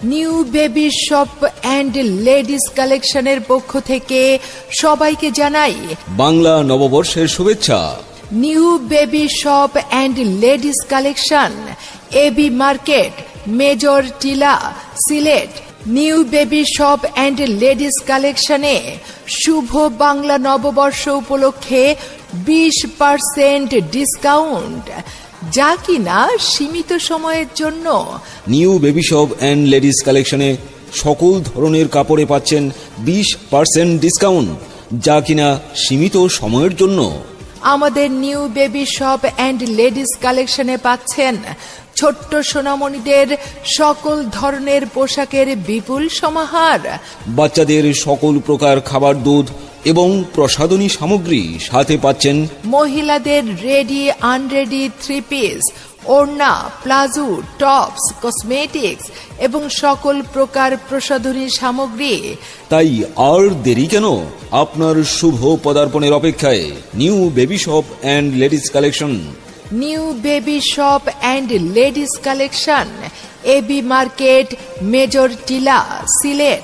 New baby shop and ladies কালেকশনের পক্ষ থেকে সবাইকে জানাই বাংলা নববর্ষের শুভেচ্ছা। New baby shop and ladies collection, AB market, major Tila, Sylhet. New baby shop and ladies কালেকশনে শুভ বাংলা নববর্ষ উপলক্ষে 20% ডিসকাউন্ট, যা কিনা সীমিত সময়ের জন্য। New baby shop and ladies কালেকশনে সকল ধরনের কাপড়ে পাচ্ছেন 20% ডিসকাউন্ট, যা কিনা সীমিত সময়ের জন্য। আমাদের new baby shop and ladies কালেকশনে পাচ্ছেন ছোট্ট সোনামণিদের সকল ধরনের পোশাকের বিপুল সমাহার, বাচ্চাদের সকল প্রকার খাবার, দুধ এবং প্রসাধনী সামগ্রী, সাথে পাচ্ছেন মহিলাদের রেডি আনরেডি থ্রি পিস, ওড়না, প্লাজো, টপস, কসমেটিক্স এবং সকল প্রকার প্রসাধনী সামগ্রী। তাই আর দেরি কেন? আপনার শুভ পদার্পণের অপেক্ষায় new baby shop and ladies collection. New baby shop and ladies collection, AB market, major Tila, Sylhet.